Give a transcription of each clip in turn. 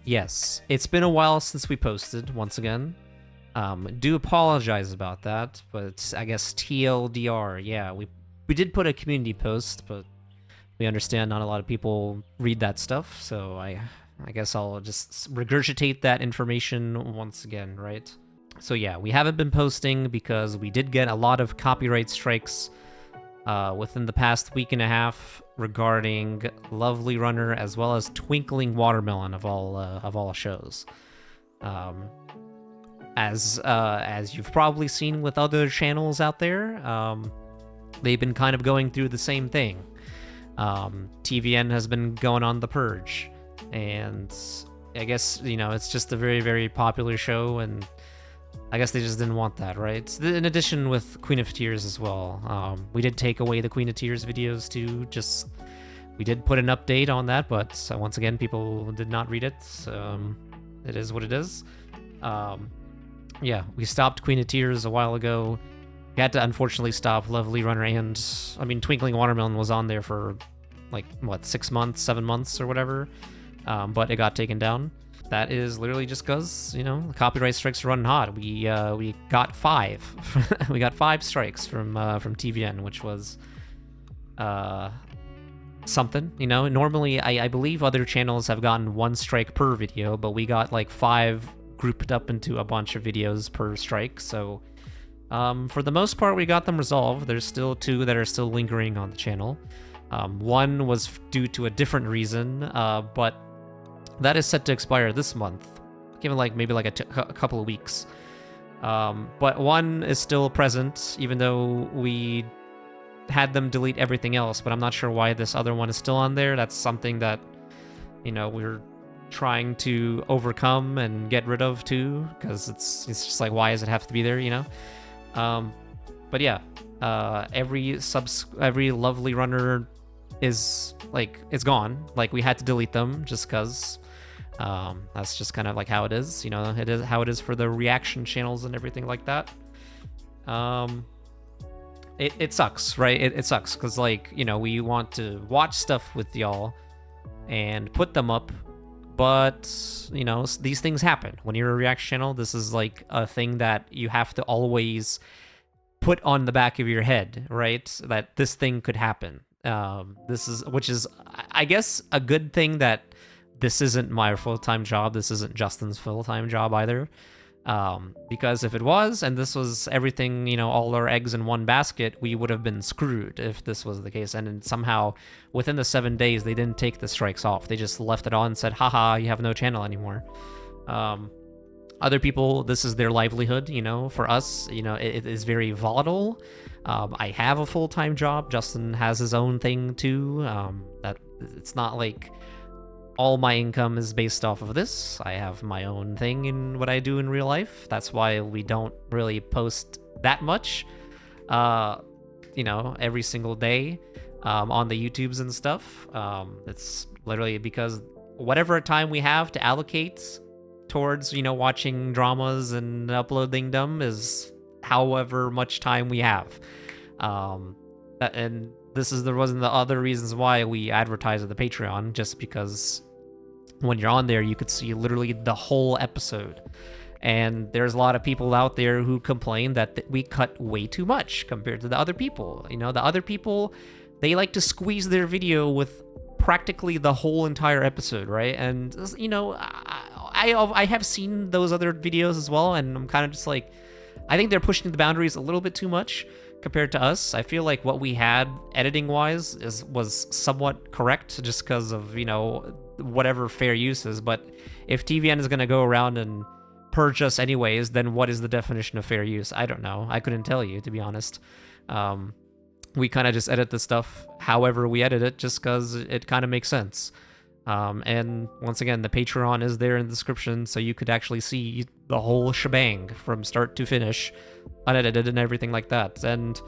Yes, it's been a while since we posted, once again. Do apologize about that, but I guess TLDR, yeah, we did put a community post, but we understand not a lot of people read that stuff, so I guess I'll just regurgitate that information once again, right? So yeah, we haven't been posting because we did get a lot of copyright strikes within the past week and a half regarding Lovely Runner as well as Twinkling Watermelon of all shows. As you've probably seen with other channels out there, they've been kind of going through the same thing. TVN has been going on the purge, and I guess it's just a very, very popular show, and I guess they just didn't want that, right? In addition with Queen of Tears as well. We did take away the Queen of Tears videos too, we did put an update on that, but once again, people did not read it. It is what it is. Yeah, we stopped Queen of Tears a while ago. We had to unfortunately stop Lovely Runner, and Twinkling Watermelon was on there for 6 months, 7 months or whatever, but it got taken down. That is literally just because, the copyright strikes are running hot. We got 5. We got 5 strikes from TVN, which was something. Normally I believe other channels have gotten 1 strike per video, but we got 5 grouped up into a bunch of videos per strike. So for the most part, we got them resolved. There's still 2 that are still lingering on the channel. 1 was due to a different reason, but that is set to expire this month, given maybe a couple of weeks. But 1 is still present, even though we had them delete everything else. But I'm not sure why this other one is still on there. That's something that we're trying to overcome and get rid of too, because it's just why does it have to be there? But yeah, every Lovely Runner is it's gone. We had to delete them just because. That's just kind of how it is. It is how it is for the reaction channels and everything like that. It sucks, right? It sucks because we want to watch stuff with y'all and put them up, but these things happen when you're a reaction channel. This is a thing that you have to always put on the back of your head, right? That this thing could happen. Which is I guess a good thing that this isn't my full-time job. This isn't Justin's full-time job either. Because if it was, and this was everything, all our eggs in one basket, we would have been screwed if this was the case. And then somehow, within the 7 days, they didn't take the strikes off. They just left it on and said, haha, you have no channel anymore. Other people, this is their livelihood, For us, it is very volatile. I have a full-time job. Justin has his own thing too. That it's not all my income is based off of this. I have my own thing in what I do in real life. That's why we don't really post that much, every single day on the YouTubes and stuff. It's literally because whatever time we have to allocate towards, watching dramas and uploading them is however much time we have. And this is wasn't the other reasons why we advertise at the Patreon, just because when you're on there, you could see literally the whole episode. And there's a lot of people out there who complain that we cut way too much compared to the other people. The other people, they like to squeeze their video with practically the whole entire episode, right? And, I have seen those other videos as well, and I'm kind of just I think they're pushing the boundaries a little bit too much compared to us. I feel like what we had editing-wise was somewhat correct, just because of, whatever fair use is. But if TVN is going to go around and purge us anyways, then what is the definition of fair use? I don't know. I couldn't tell you, to be honest. We kind of just edit the stuff however we edit it, just because it kind of makes sense. And once again, the Patreon is there in the description, so you could actually see the whole shebang from start to finish, unedited and everything like that. And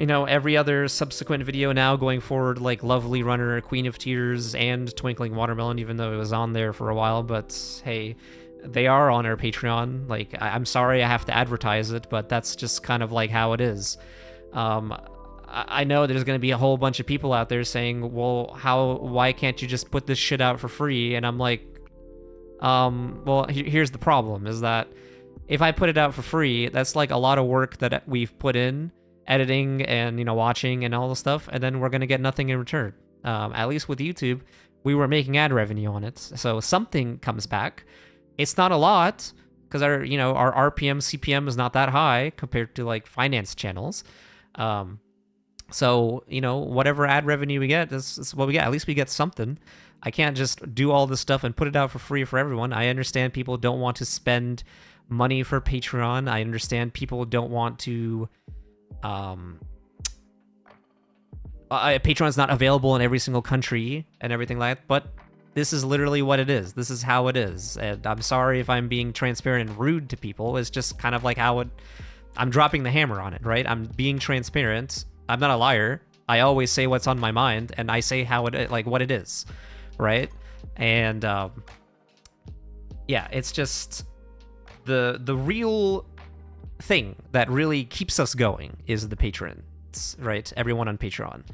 every other subsequent video now going forward, Lovely Runner, Queen of Tears, and Twinkling Watermelon, even though it was on there for a while, but hey, they are on our Patreon. I'm sorry I have to advertise it, but that's just kind of how it is. I know there's going to be a whole bunch of people out there saying, well, why can't you just put this shit out for free? And I'm Well, here's the problem, is that if I put it out for free, that's like a lot of work that we've put in, editing and, you know, watching and all the stuff, and then we're going to get nothing in return. At least with YouTube, we were making ad revenue on it, so something comes back. It's not a lot, because our, you know, our RPM, CPM is not that high compared to like finance channels. So, you know, whatever ad revenue we get, is what we get. At least we get something. I can't just do all this stuff and put it out for free for everyone. I understand people don't want to spend money for Patreon. I understand people don't want to... Patreon's not available in every single country and everything like that, but this is literally what it is. This is how it is. And I'm sorry if I'm being transparent and rude to people. It's just kind of like how it... I'm dropping the hammer on it, right? I'm being transparent. I'm not a liar. I always say what's on my mind, and I say how it, like, what it is, right? And yeah, it's just the real thing that really keeps us going is the patrons, right? Everyone on Patreon.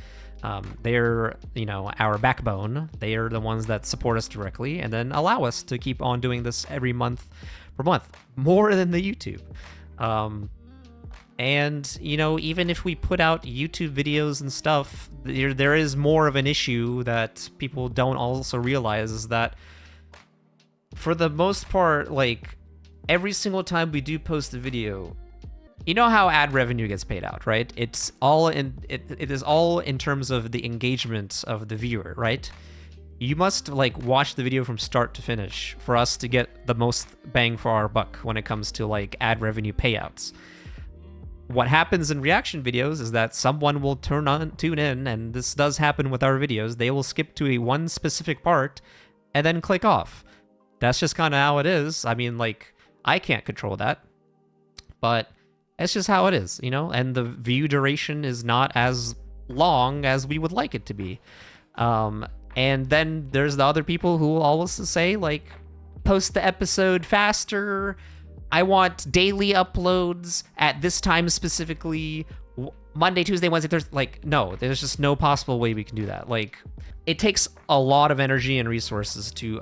They're, you know, our backbone. They are the ones that support us directly and then allow us to keep on doing this every month per month, more than the YouTube. And, you know, even if we put out YouTube videos and stuff, there is more of an issue that people don't also realize, is that for the most part, like, every single time we do post a video, you know how ad revenue gets paid out, right? It's all it is all in terms of the engagement of the viewer, right? You must, like, watch the video from start to finish for us to get the most bang for our buck when it comes to, like, ad revenue payouts. What happens in reaction videos is that someone will tune in, and this does happen with our videos. They will skip to one specific part and then click off. That's just kind of how it is. I mean, like, I can't control that, but it's just how it is, you know? And the view duration is not as long as we would like it to be. And then there's the other people who will always say, like, post the episode faster. I want daily uploads at this time specifically. Monday, Tuesday, Wednesday, Thursday. Like, no, there's just no possible way we can do that. Like, it takes a lot of energy and resources to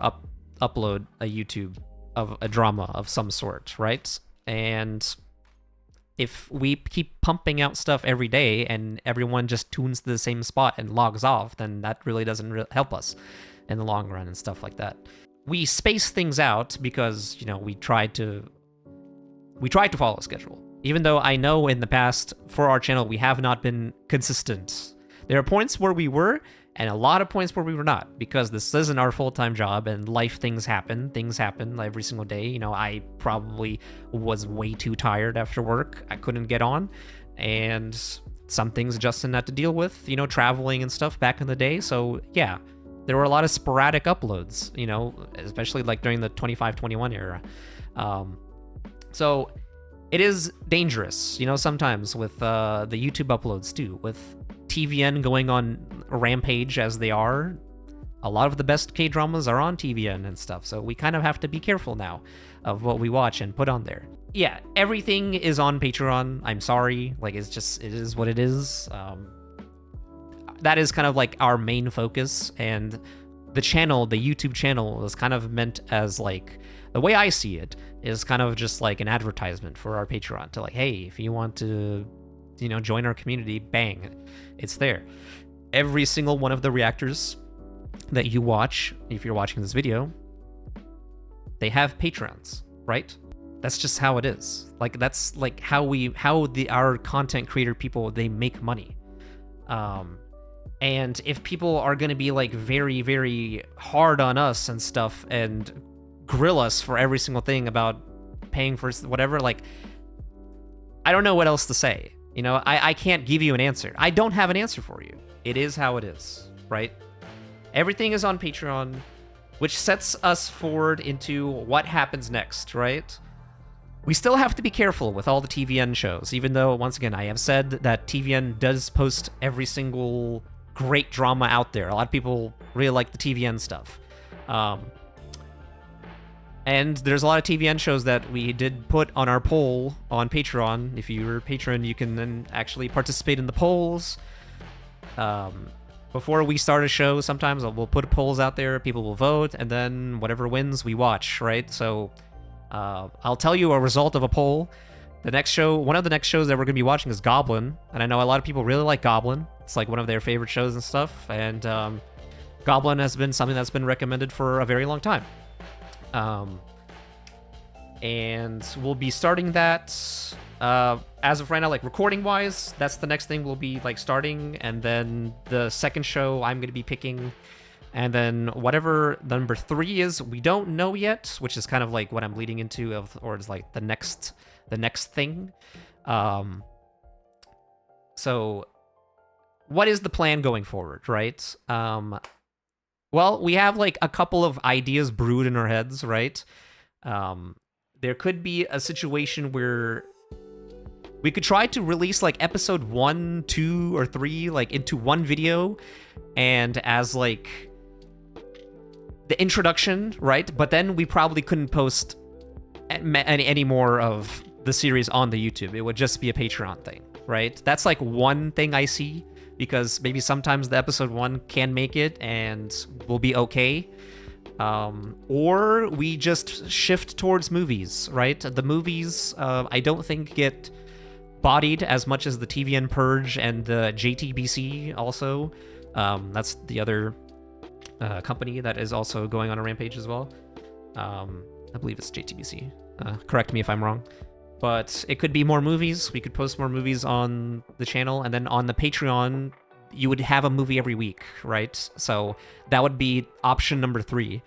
upload a YouTube of a drama of some sort, right? And if we keep pumping out stuff every day and everyone just tunes to the same spot and logs off, then that really doesn't help us in the long run and stuff like that. We space things out because, you know, we tried to follow a schedule. Even though I know in the past for our channel we have not been consistent. There are points where we were, and a lot of points where we were not, because this isn't our full-time job, and things happen every single day. You know, I probably was way too tired after work. I couldn't get on, and some things Justin had to deal with, you know, traveling and stuff back in the day. So yeah, there were a lot of sporadic uploads, you know, especially like during the 25-21 era. So it is dangerous, you know, sometimes with the YouTube uploads too, with TVN going on a rampage as they are. A lot of the best K-dramas are on TVN and stuff, so we kind of have to be careful now of what we watch and put on there. Yeah, everything is on Patreon. I'm sorry, like, it is what it is. That is kind of like our main focus, and the channel, the YouTube channel, is kind of meant as, like, the way I see it is kind of just like an advertisement for our Patreon to, like, hey, if you want to, you know, join our community, bang, it's there. Every single one of the reactors that you watch, if you're watching this video, they have Patrons, right? That's just how it is. Like, that's like how our content creator people, they make money. And if people are going to be, like, very, very hard on us and stuff and grill us for every single thing about paying for whatever, like, I don't know what else to say. You know, I can't give you an answer. I don't have an answer for you. It is how it is, right? Everything is on Patreon, which sets us forward into what happens next, right? We still have to be careful with all the TVN shows, even though, once again, I have said that TVN does post every single great drama out there. A lot of people really like the TVN stuff. And there's a lot of TVN shows that we did put on our poll on Patreon. If you're a patron, you can then actually participate in the polls. before we start a show, sometimes we'll put polls out there, people will vote, and then whatever wins, we watch, right? So I'll tell you a result of a poll. The next show, one of the next shows that we're going to be watching is Goblin, and I know a lot of people really like Goblin. It's like one of their favorite shows and stuff, and Goblin has been something that's been recommended for a very long time. And we'll be starting that as of right now, like recording-wise, that's the next thing we'll be like starting, and then the second show I'm going to be picking, and then whatever number 3 is, we don't know yet, which is kind of like what I'm leading into, or it's like the next thing. So what is the plan going forward, right? Well, we have like a couple of ideas brewed in our heads, right? There could be a situation where we could try to release like episode 1, 2, or 3 like into one video, and as like the introduction, right? But then we probably couldn't post any more of the series on the YouTube. It would just be a Patreon thing, right? That's like one thing I see, because maybe sometimes the episode 1 can make it and will be okay. Or we just shift towards movies, right? The movies, I don't think get bodied as much as the TVN Purge and the JTBC also. That's the other company that is also going on a rampage as well. I believe it's JTBC. Correct me if I'm wrong. But it could be more movies. We could post more movies on the channel, and then on the Patreon, you would have a movie every week, right? So that would be option number 3,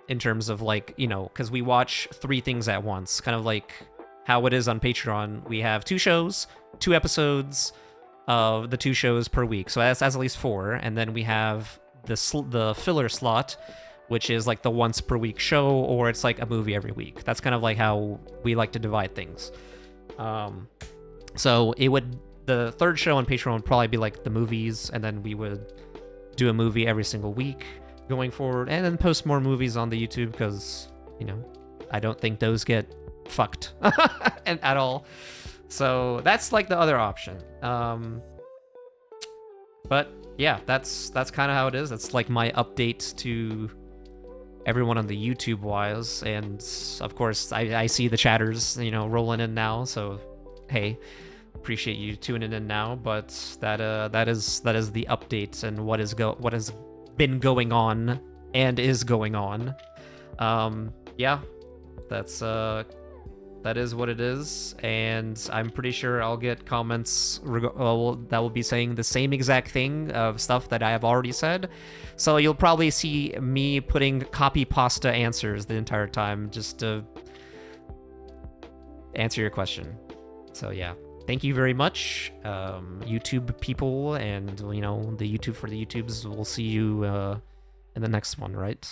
in terms of like, you know, because we watch 3 things at once, kind of like how it is on Patreon. We have 2 shows, 2 episodes of the 2 shows per week, so that's at least 4, and then we have the filler slot, which is like the once per week show, or it's like a movie every week. That's kind of like how we like to divide things. So the third show on Patreon would probably be like the movies, and then we would do a movie every single week going forward, and then post more movies on the YouTube, because, you know, I don't think those get fucked at all. So that's like the other option. But yeah, that's kind of how it is. That's like my update to everyone on the YouTube wise, and of course I see the chatters, you know, rolling in now, so hey, appreciate you tuning in now. But that is the update and what has been going on and is going on. Yeah, that is what it is, and I'm pretty sure I'll get comments that will be saying the same exact thing of stuff that I have already said. So you'll probably see me putting copy pasta answers the entire time just to answer your question. So yeah, thank you very much, YouTube people, and, you know, the YouTube for the YouTubes. We'll see you in the next one, right?